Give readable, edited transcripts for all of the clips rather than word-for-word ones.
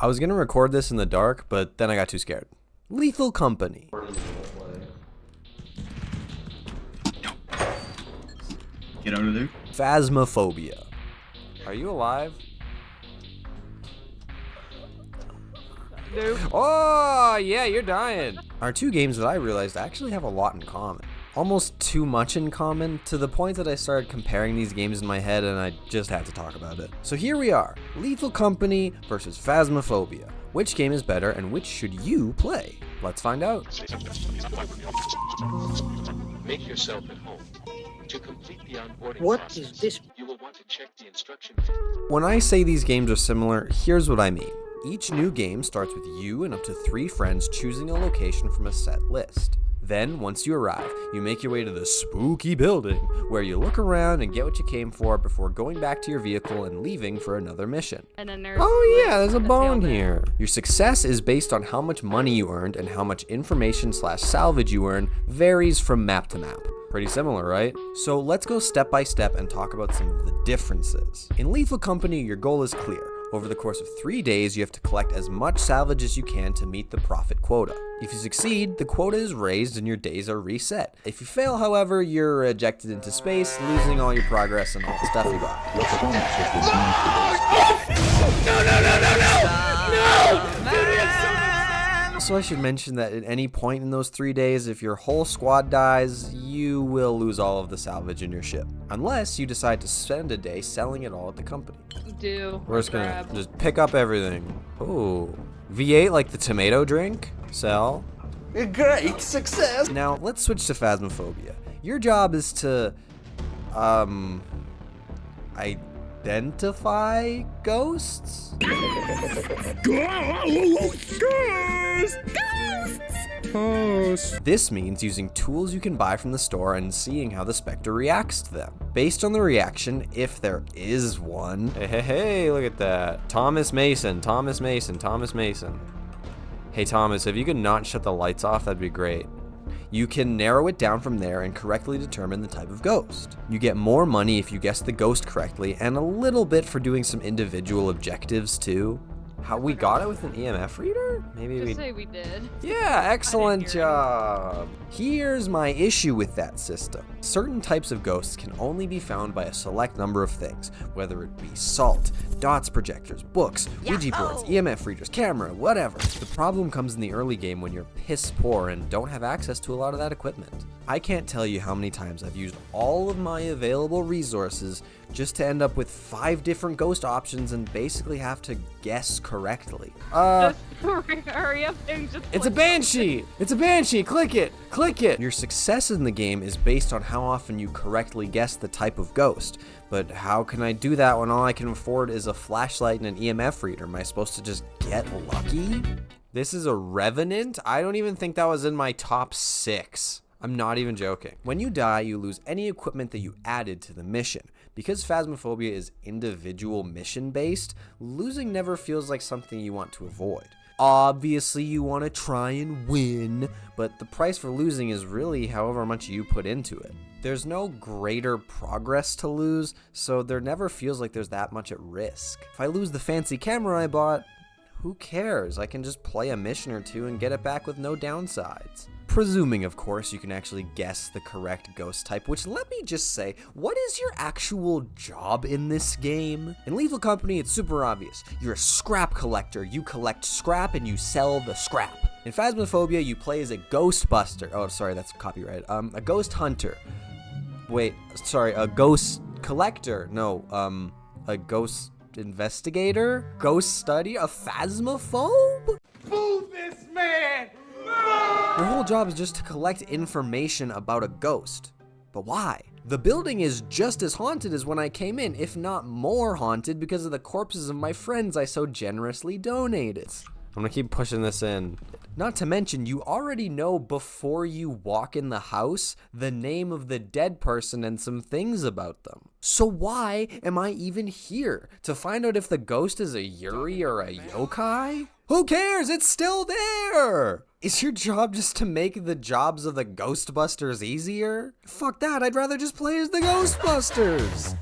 I was gonna record this in the dark, but then I got too scared. Lethal Company. Get out of there. Phasmophobia. Are you alive? Nope. Oh, yeah, you're dying. Are two games that I realized actually have a lot in common. Almost too much in common, to the point that I started comparing these games in my head and I just had to talk about it. So here we are, Lethal Company versus Phasmophobia. Which game is better and which should you play? Let's find out. Make yourself at home. To complete the onboarding What process, is this? you will want to check the instruction. When I say these games are similar, here's what I mean. Each new game starts with you and up to 3 friends choosing a location from a set list. Then, once you arrive, you make your way to the spooky building, where you look around and get what you came for before going back to your vehicle and leaving for another mission. And then there's Oh yeah, there's a bone tail here. Your success is based on how much money you earned, and how much information/salvage you earn varies from map to map. Pretty similar, right? So let's go step by step and talk about some of the differences. In Lethal Company, your goal is clear. Over the course of 3 days, you have to collect as much salvage as you can to meet the profit quota. If you succeed, the quota is raised and your days are reset. If you fail, however, you're ejected into space, losing all your progress and all the stuff you got. So I should mention that at any point in those 3 days, if your whole squad dies, you will lose all of the salvage in your ship. Unless you decide to spend a day selling it all at the company. do. We're just gonna just pick up everything. Ooh. V8 like the tomato drink? Sell. Great success. Now, let's switch to Phasmophobia. Your job is to, identify ghosts? This means using tools you can buy from the store and seeing how the specter reacts to them. Based on the reaction, if there is one. Hey, look at that. Thomas Mason. Hey Thomas, if you could not shut the lights off, that'd be great. You can narrow it down from there and correctly determine the type of ghost. You get more money if you guess the ghost correctly, and a little bit for doing some individual objectives too. How we got it with an EMF reader? Maybe Just say we did. Yeah, excellent hear job. Here's my issue with that system. Certain types of ghosts can only be found by a select number of things, whether it be salt, dots projectors, books, Ouija boards, EMF readers, camera, whatever. The problem comes in the early game when you're piss poor and don't have access to a lot of that equipment. I can't tell you how many times I've used all of my available resources just to end up with 5 different ghost options and basically have to guess correctly. Hurry up and just It's a banshee! It's a banshee! Click it! Click it! Your success in the game is based on how often you correctly guess the type of ghost. But how can I do that when all I can afford is a flashlight and an EMF reader? Am I supposed to just get lucky? This is a Revenant? I don't even think that was in my top 6. I'm not even joking. When you die, you lose any equipment that you added to the mission. Because Phasmophobia is individual mission based, losing never feels like something you want to avoid. Obviously, you want to try and win, but the price for losing is really however much you put into it. There's no greater progress to lose, so there never feels like there's that much at risk. If I lose the fancy camera I bought, who cares? I can just play a mission or two and get it back with no downsides. Presuming, of course, you can actually guess the correct ghost type, which let me just say, what is your actual job in this game? In Lethal Company, it's super obvious. You're a scrap collector. You collect scrap and you sell the scrap. In Phasmophobia, you play as a ghost buster. Oh, sorry, that's copyright. A ghost hunter. Wait, sorry, a ghost collector. No, a ghost investigator? Ghost study? A phasmophobe? Move this man! Your whole job is just to collect information about a ghost. But why? The building is just as haunted as when I came in, if not more haunted because of the corpses of my friends I so generously donated. I'm gonna keep pushing this in. Not to mention, you already know before you walk in the house the name of the dead person and some things about them. So why am I even here? To find out if the ghost is a Yuri or a yokai? Who cares? It's still there! Is your job just to make the jobs of the Ghostbusters easier? Fuck that, I'd rather just play as the Ghostbusters!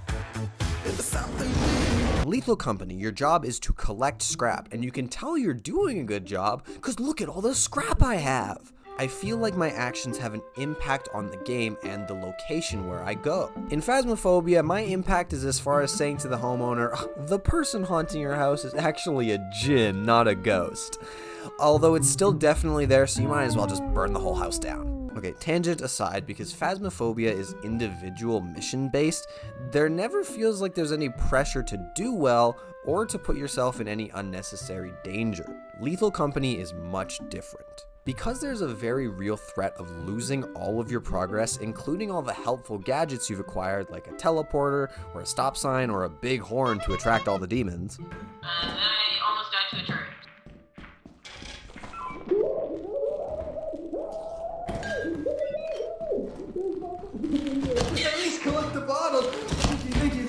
Lethal Company, your job is to collect scrap, and you can tell you're doing a good job because look at all the scrap I have. I feel like my actions have an impact on the game and the location where I go. In Phasmophobia, my impact is as far as saying to the homeowner, the person haunting your house is actually a djinn, not a ghost. Although it's still definitely there, so you might as well just burn the whole house down. Okay, tangent aside, because Phasmophobia is individual mission based, there never feels like there's any pressure to do well or to put yourself in any unnecessary danger. Lethal Company is much different. Because there's a very real threat of losing all of your progress, including all the helpful gadgets you've acquired like a teleporter or a stop sign or a big horn to attract all the demons. I almost died to a turret. At least collect the bottle. Thank you.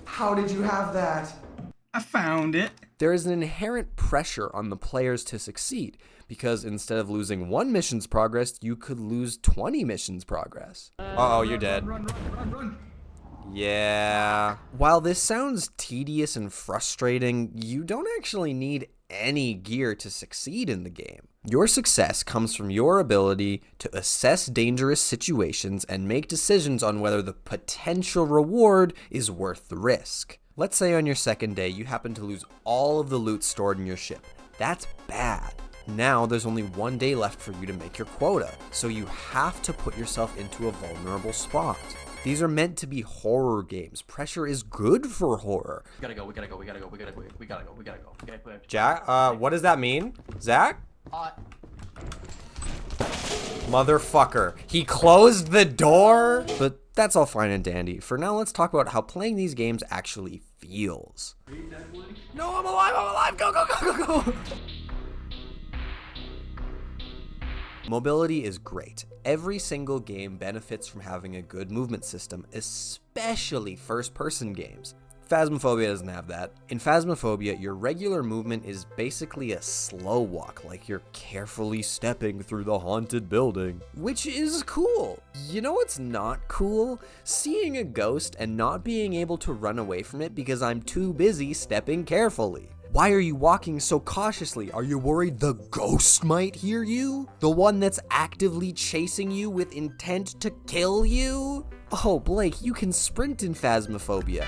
How did you have that? I found it. There is an inherent pressure on the players to succeed, because instead of losing 1 mission's progress, you could lose 20 missions' progress. Uh-oh, you're dead. Run. Yeah. While this sounds tedious and frustrating, you don't actually need any gear to succeed in the game. Your success comes from your ability to assess dangerous situations and make decisions on whether the potential reward is worth the risk. Let's say on your second day, you happen to lose all of the loot stored in your ship. That's bad. Now there's only 1 day left for you to make your quota, so you have to put yourself into a vulnerable spot. These are meant to be horror games. Pressure is good for horror. We gotta go. Jack, what does that mean? Zach? Motherfucker. He closed the door? But that's all fine and dandy. For now, let's talk about how playing these games actually feels. No, I'm alive, go. Mobility is great. Every single game benefits from having a good movement system, especially first-person games. Phasmophobia doesn't have that. In Phasmophobia, your regular movement is basically a slow walk, like you're carefully stepping through the haunted building, which is cool. You know what's not cool? Seeing a ghost and not being able to run away from it because I'm too busy stepping carefully. Why are you walking so cautiously? Are you worried the ghost might hear you? The one that's actively chasing you with intent to kill you? Oh, Blake, you can sprint in Phasmophobia.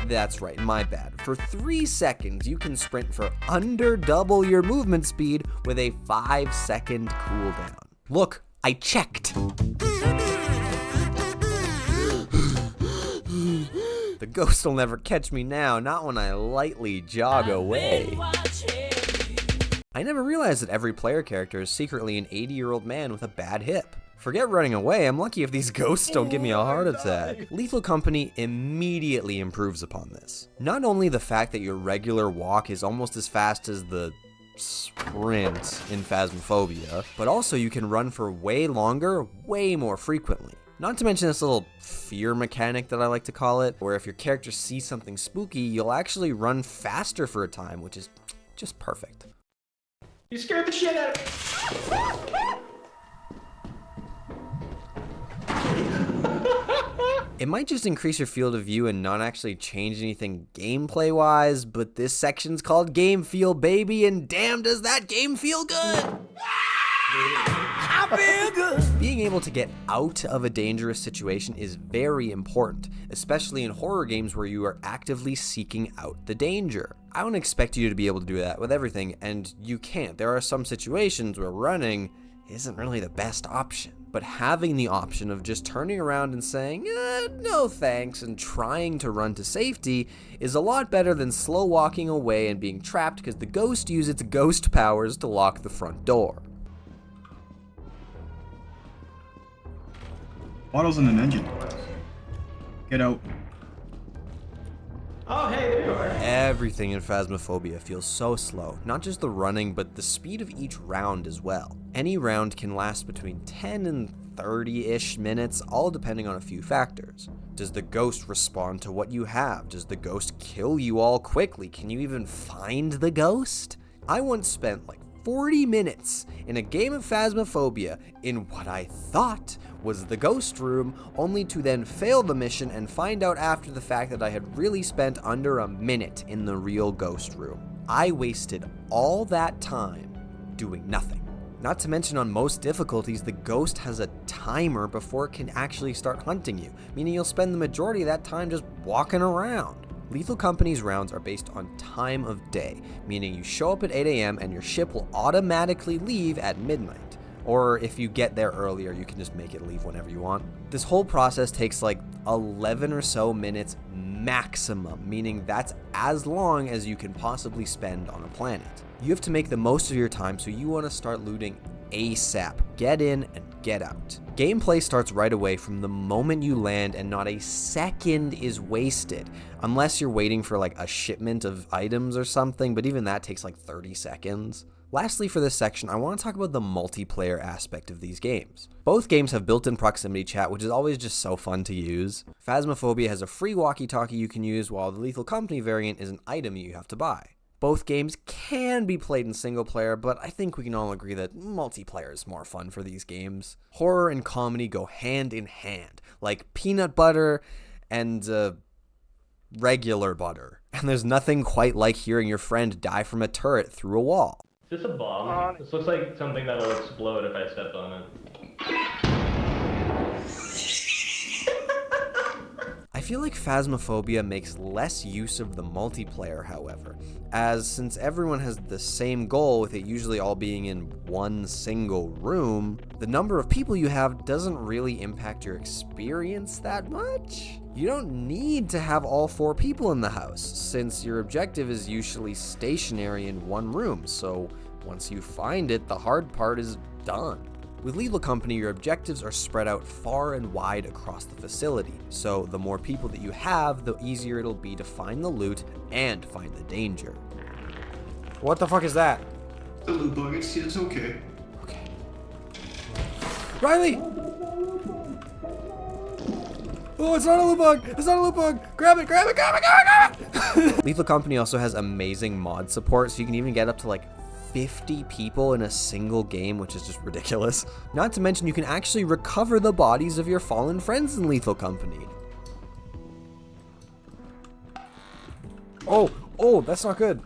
That's right, my bad. For 3 seconds, you can sprint for under double your movement speed with a 5-second cooldown. Look, I checked. The ghost will never catch me now, not when I lightly jog away. I never realized that every player character is secretly an 80-year-old man with a bad hip. Forget running away, I'm lucky if these ghosts don't give me a heart attack. Lethal Company immediately improves upon this. Not only the fact that your regular walk is almost as fast as the sprint in Phasmophobia, but also you can run for way longer, way more frequently. Not to mention this little fear mechanic that I like to call it, where if your character sees something spooky, you'll actually run faster for a time, which is just perfect. You scared the shit out of me. It might just increase your field of view and not actually change anything gameplay-wise, but this section's called Game Feel, baby, and damn does that game feel good! I feel good! Being able to get out of a dangerous situation is very important, especially in horror games where you are actively seeking out the danger. I don't expect you to be able to do that with everything, and you can't. There are some situations where running isn't really the best option. But having the option of just turning around and saying, no thanks, and trying to run to safety is a lot better than slow walking away and being trapped because the ghost used its ghost powers to lock the front door. Bottles in an engine. Get out. Oh, hey, there you are. Everything in Phasmophobia feels so slow, not just the running, but the speed of each round as well. Any round can last between 10 and 30-ish minutes, all depending on a few factors. Does the ghost respond to what you have? Does the ghost kill you all quickly? Can you even find the ghost? I once spent like 40 minutes in a game of Phasmophobia in what I thought was the ghost room, only to then fail the mission and find out after the fact that I had really spent under a minute in the real ghost room. I wasted all that time doing nothing. Not to mention, on most difficulties, the ghost has a timer before it can actually start hunting you, meaning you'll spend the majority of that time just walking around. Lethal Company's rounds are based on time of day, meaning you show up at 8 a.m. and your ship will automatically leave at midnight. Or if you get there earlier, you can just make it leave whenever you want. This whole process takes like 11 or so minutes maximum, meaning that's as long as you can possibly spend on a planet. You have to make the most of your time, so you want to start looting ASAP. Get in and get out. Gameplay starts right away from the moment you land, and not a second is wasted, unless you're waiting for like a shipment of items or something, but even that takes like 30 seconds. Lastly, for this section, I want to talk about the multiplayer aspect of these games. Both games have built-in proximity chat, which is always just so fun to use. Phasmophobia has a free walkie-talkie you can use, while the Lethal Company variant is an item you have to buy. Both games can be played in single player, but I think we can all agree that multiplayer is more fun for these games. Horror and comedy go hand in hand, like peanut butter and regular butter. And there's nothing quite like hearing your friend die from a turret through a wall. Is this a bomb? This looks like something that'll explode if I step on it. I feel like Phasmophobia makes less use of the multiplayer, however, as since everyone has the same goal, with it usually all being in one single room, the number of people you have doesn't really impact your experience that much. You don't need to have all 4 people in the house, since your objective is usually stationary in one room, so once you find it, the hard part is done. With Lethal Company, your objectives are spread out far and wide across the facility, so the more people that you have, the easier it'll be to find the loot and find the danger. What the fuck is that? The loot bug, it's okay. Okay. Ryley! Oh, it's not a loot bug! It's not a loot bug! Grab it, grab it, grab it, grab it, grab it! Lethal Company also has amazing mod support, so you can even get up to like 50 people in a single game, which is just ridiculous. Not to mention, you can actually recover the bodies of your fallen friends in Lethal Company. Oh, that's not good.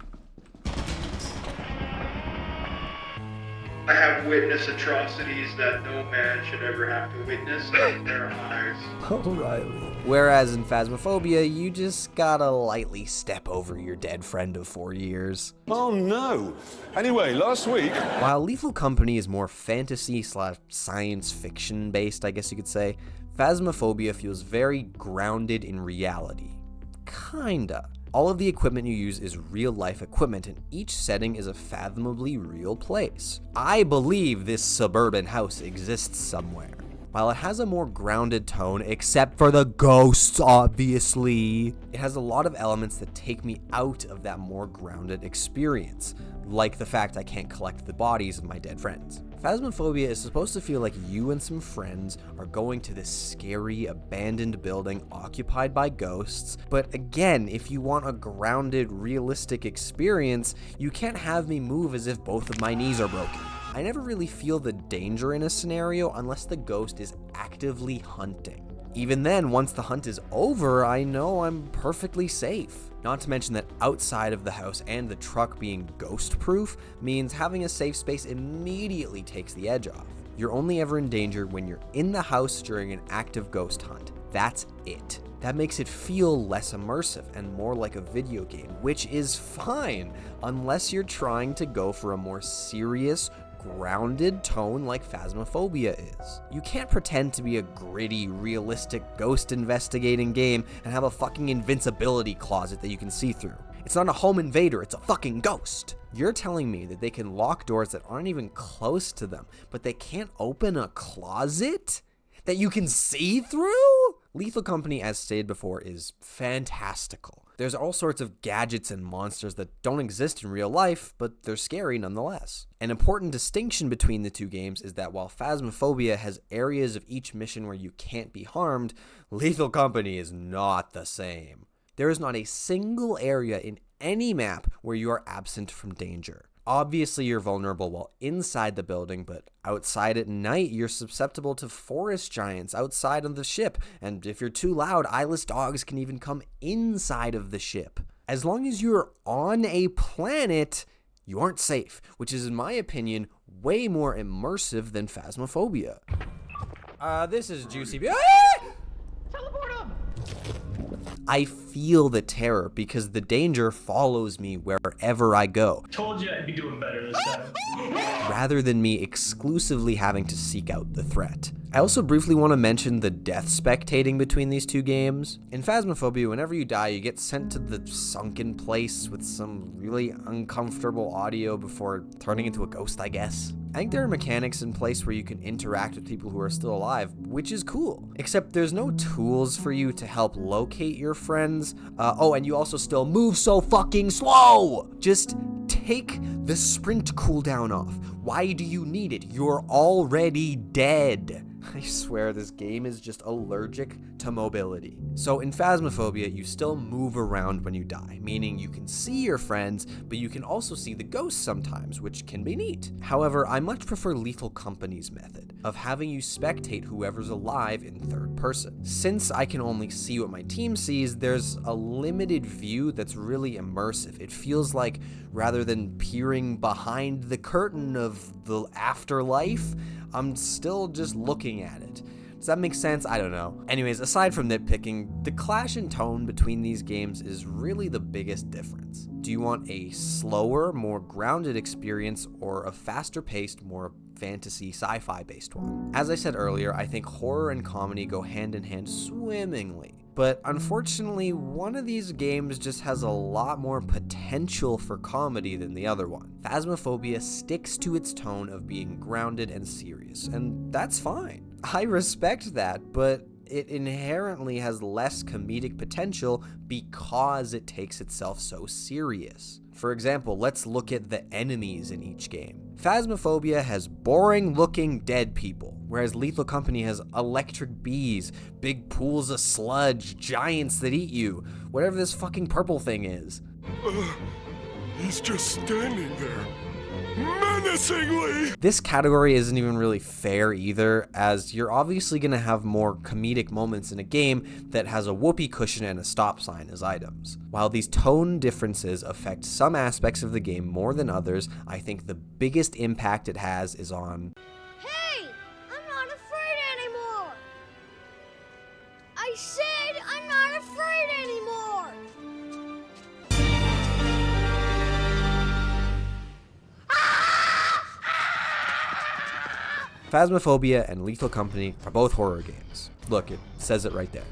I have witnessed atrocities that no man should ever have to witness in their eyes. Oh, Ryley. Whereas in Phasmophobia, you just gotta lightly step over your dead friend of 4 years. Oh no! Anyway, last week... While Lethal Company is more fantasy/science fiction based, I guess you could say, Phasmophobia feels very grounded in reality. Kinda. All of the equipment you use is real-life equipment, and each setting is a fathomably real place. I believe this suburban house exists somewhere. While it has a more grounded tone, except for the ghosts, obviously, it has a lot of elements that take me out of that more grounded experience, like the fact I can't collect the bodies of my dead friends. Phasmophobia is supposed to feel like you and some friends are going to this scary, abandoned building occupied by ghosts, but again, if you want a grounded, realistic experience, you can't have me move as if both of my knees are broken. I never really feel the danger in a scenario unless the ghost is actively hunting. Even then, once the hunt is over, I know I'm perfectly safe. Not to mention that outside of the house and the truck being ghost-proof means having a safe space immediately takes the edge off. You're only ever in danger when you're in the house during an active ghost hunt. That's it. That makes it feel less immersive and more like a video game, which is fine, unless you're trying to go for a more serious, grounded tone like Phasmophobia is. You can't pretend to be a gritty, realistic ghost investigating game and have a fucking invincibility closet that you can see through. It's not a home invader, it's a fucking ghost. You're telling me that they can lock doors that aren't even close to them, but they can't open a closet that you can see through? Lethal Company, as stated before, is fantastical. There's all sorts of gadgets and monsters that don't exist in real life, but they're scary nonetheless. An important distinction between the two games is that while Phasmophobia has areas of each mission where you can't be harmed, Lethal Company is not the same. There is not a single area in any map where you are absent from danger. Obviously, you're vulnerable while inside the building, but outside at night, you're susceptible to forest giants outside of the ship. And if you're too loud, eyeless dogs can even come inside of the ship. As long as you're on a planet, you aren't safe, which is, in my opinion, way more immersive than Phasmophobia. This is Juicy. Teleport him! I feel the terror because the danger follows me wherever I go, Told you I'd be doing better this time. rather than me exclusively having to seek out the threat. I also briefly want to mention the death spectating between these two games. In Phasmophobia, whenever you die, you get sent to the sunken place with some really uncomfortable audio before turning into a ghost, I guess. I think there are mechanics in place where you can interact with people who are still alive, which is cool. Except there's no tools for you to help locate your friends. And you also still move so fucking slow! Just take the sprint cooldown off. Why do you need it? You're already dead. I swear this game is just allergic to mobility. So in Phasmophobia, you still move around when you die, meaning you can see your friends, but you can also see the ghosts sometimes, which can be neat. However, I much prefer Lethal Company's method of having you spectate whoever's alive in third person. Since I can only see what my team sees, there's a limited view that's really immersive. It feels like rather than peering behind the curtain of the afterlife, I'm still just looking at it. Does that make sense? I don't know. Anyways, aside from nitpicking, the clash in tone between these games is really the biggest difference. Do you want a slower, more grounded experience or a faster paced, more fantasy sci-fi based one? As I said earlier, I think horror and comedy go hand in hand swimmingly. But unfortunately, one of these games just has a lot more potential for comedy than the other one. Phasmophobia sticks to its tone of being grounded and serious, and that's fine. I respect that, but it inherently has less comedic potential because it takes itself so serious. For example, let's look at the enemies in each game. Phasmophobia has boring-looking dead people, whereas Lethal Company has electric bees, big pools of sludge, giants that eat you, whatever this fucking purple thing is. He's just standing there, menacingly! This category isn't even really fair either, as you're obviously going to have more comedic moments in a game that has a whoopee cushion and a stop sign as items. While these tone differences affect some aspects of the game more than others, I think the biggest impact it has is on... Hey! I'm not afraid anymore! I said I'm not afraid anymore! Phasmophobia and Lethal Company are both horror games. Look, it says it right there.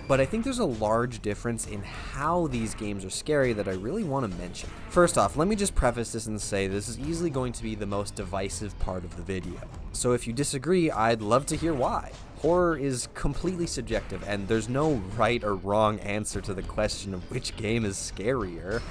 But I think there's a large difference in how these games are scary that I really want to mention. First off, let me just preface this and say this is easily going to be the most divisive part of the video. So if you disagree, I'd love to hear why. Horror is completely subjective, and there's no right or wrong answer to the question of which game is scarier.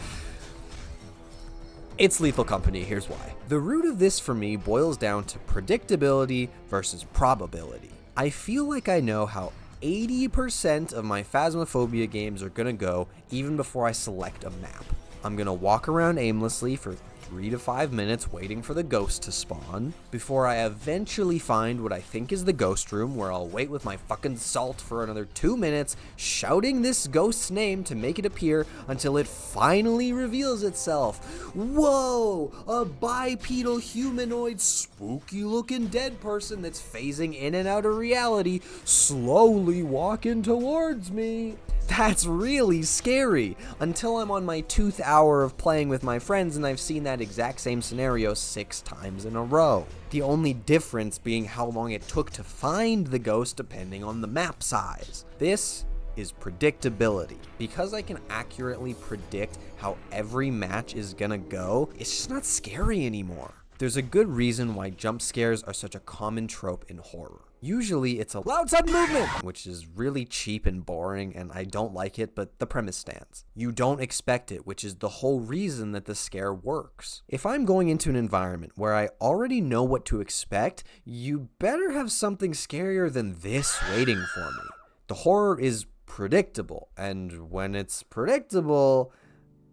It's Lethal Company, here's why. The root of this for me boils down to predictability versus probability. I feel like I know how 80% of my Phasmophobia games are gonna go even before I select a map. I'm gonna walk around aimlessly for 3 to 5 minutes waiting for the ghost to spawn, before I eventually find what I think is the ghost room, where I'll wait with my fucking salt for another 2 minutes, shouting this ghost's name to make it appear until it finally reveals itself. Whoa! A bipedal humanoid spooky looking dead person that's phasing in and out of reality, slowly walking towards me. That's really scary, until I'm on my 2nd hour of playing with my friends and I've seen that exact same scenario 6 times in a row. The only difference being how long it took to find the ghost depending on the map size. This is predictability. Because I can accurately predict how every match is gonna go, it's just not scary anymore. There's a good reason why jump scares are such a common trope in horror. Usually it's a loud sudden movement, which is really cheap and boring and I don't like it, but the premise stands. You don't expect it, which is the whole reason that the scare works. If I'm going into an environment where I already know what to expect, you better have something scarier than this waiting for me. The horror is predictable, and when it's predictable,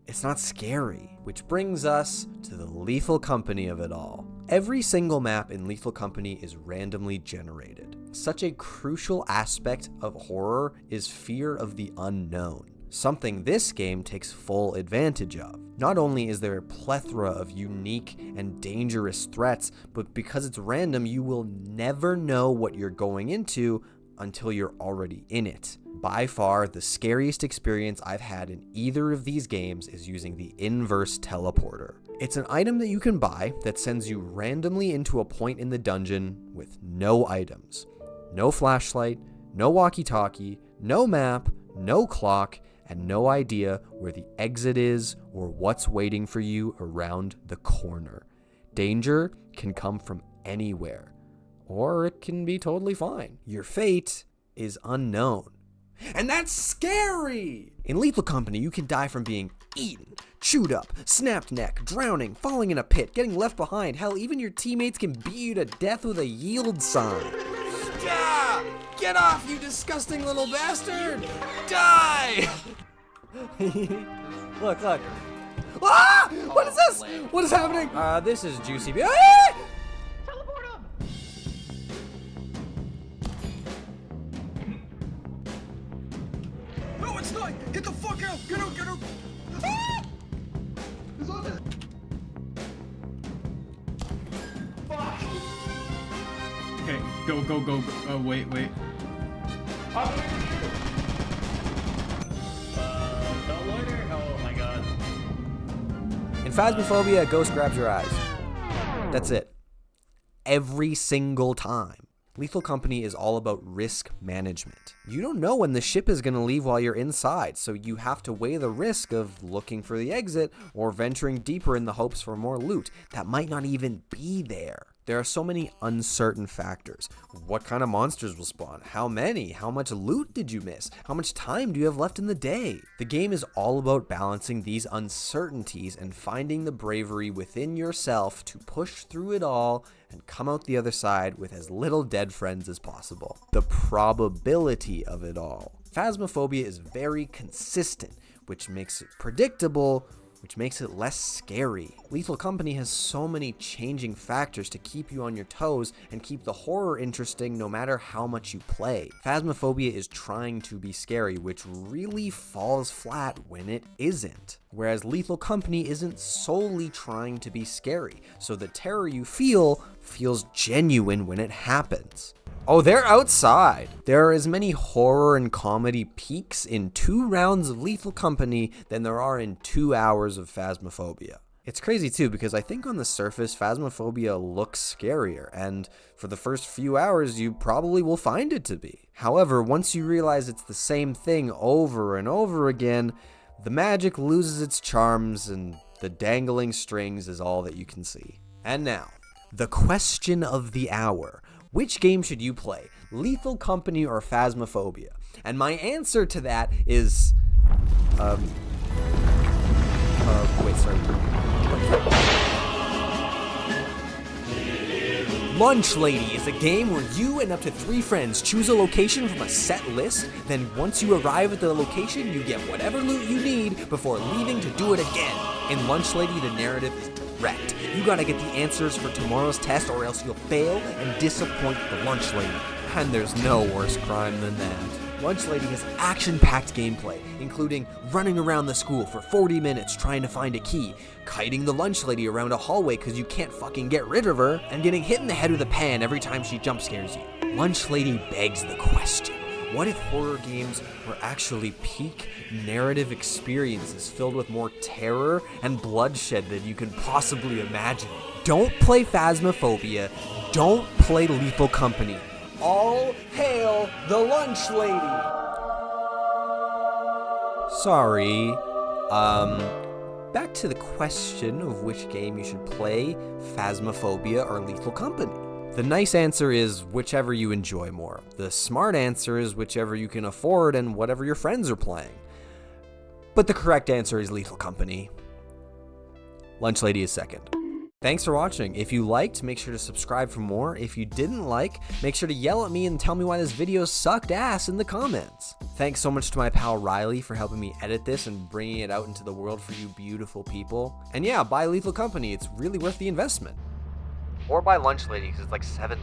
It's not scary. Which brings us to the Lethal Company of it all. Every single map in Lethal Company is randomly generated. Such a crucial aspect of horror is fear of the unknown, something this game takes full advantage of. Not only is there a plethora of unique and dangerous threats, but because it's random, you will never know what you're going into until you're already in it. By far, the scariest experience I've had in either of these games is using the inverse teleporter. It's an item that you can buy that sends you randomly into a point in the dungeon with no items, no flashlight, no walkie-talkie, no map, no clock, and no idea where the exit is or what's waiting for you around the corner. Danger can come from anywhere, or it can be totally fine. Your fate is unknown. And that's scary! In Lethal Company, you can die from being eaten, chewed up, snapped neck, drowning, falling in a pit, getting left behind. Hell, even your teammates can beat you to death with a yield sign. Ah! Get off, you disgusting little bastard! Die! Look. Ah! What is this? What is happening? This is Juicy. Ah! Teleport him! No, it's not! Get the fuck out! Get out! Get out! Ah! Who's on this? Fuck! Okay, go. Oh, wait. Don't loiter? Oh my god. In Phasmophobia, a ghost grabs your eyes. That's it. Every single time. Lethal Company is all about risk management. You don't know when the ship is going to leave while you're inside, so you have to weigh the risk of looking for the exit or venturing deeper in the hopes for more loot that might not even be there. There are so many uncertain factors. What kind of monsters will spawn? How many? How much loot did you miss? How much time do you have left in the day? The game is all about balancing these uncertainties and finding the bravery within yourself to push through it all and come out the other side with as little dead friends as possible. The probability of it all. Phasmophobia is very consistent, which makes it predictable, which makes it less scary. Lethal Company has so many changing factors to keep you on your toes and keep the horror interesting no matter how much you play. Phasmophobia is trying to be scary, which really falls flat when it isn't. Whereas Lethal Company isn't solely trying to be scary, so the terror you feel feels genuine when it happens. Oh, they're outside. There are as many horror and comedy peaks in 2 rounds of Lethal Company than there are in 2 hours of Phasmophobia. It's crazy too, because I think on the surface, Phasmophobia looks scarier, and for the first few hours, you probably will find it to be. However, once you realize it's the same thing over and over again, the magic loses its charms, and the dangling strings is all that you can see. And now, the question of the hour. Which game should you play, Lethal Company or Phasmophobia? And my answer to that is, Lunch Lady is a game where you and up to 3 friends choose a location from a set list, then once you arrive at the location, you get whatever loot you need before leaving to do it again. In Lunch Lady, the narrative is direct. You gotta get the answers for tomorrow's test or else you'll fail and disappoint the Lunch Lady. And there's no worse crime than that. Lunch Lady has action-packed gameplay, including running around the school for 40 minutes trying to find a key, kiting the Lunch Lady around a hallway because you can't fucking get rid of her, and getting hit in the head with a pan every time she jump scares you. Lunch Lady begs the question, what if horror games were actually peak narrative experiences filled with more terror and bloodshed than you can possibly imagine? Don't play Phasmophobia, don't play Lethal Company. All hail the Lunch Lady! Sorry, back to the question of which game you should play, Phasmophobia or Lethal Company. The nice answer is whichever you enjoy more. The smart answer is whichever you can afford and whatever your friends are playing. But the correct answer is Lethal Company. Lunch Lady is second. Thanks for watching. If you liked, make sure to subscribe for more. If you didn't like, make sure to yell at me and tell me why this video sucked ass in the comments. Thanks so much to my pal Ryley for helping me edit this and bringing it out into the world for you beautiful people. And yeah, buy Lethal Company. It's really worth the investment. Or buy Lunch Lady because it's like $7.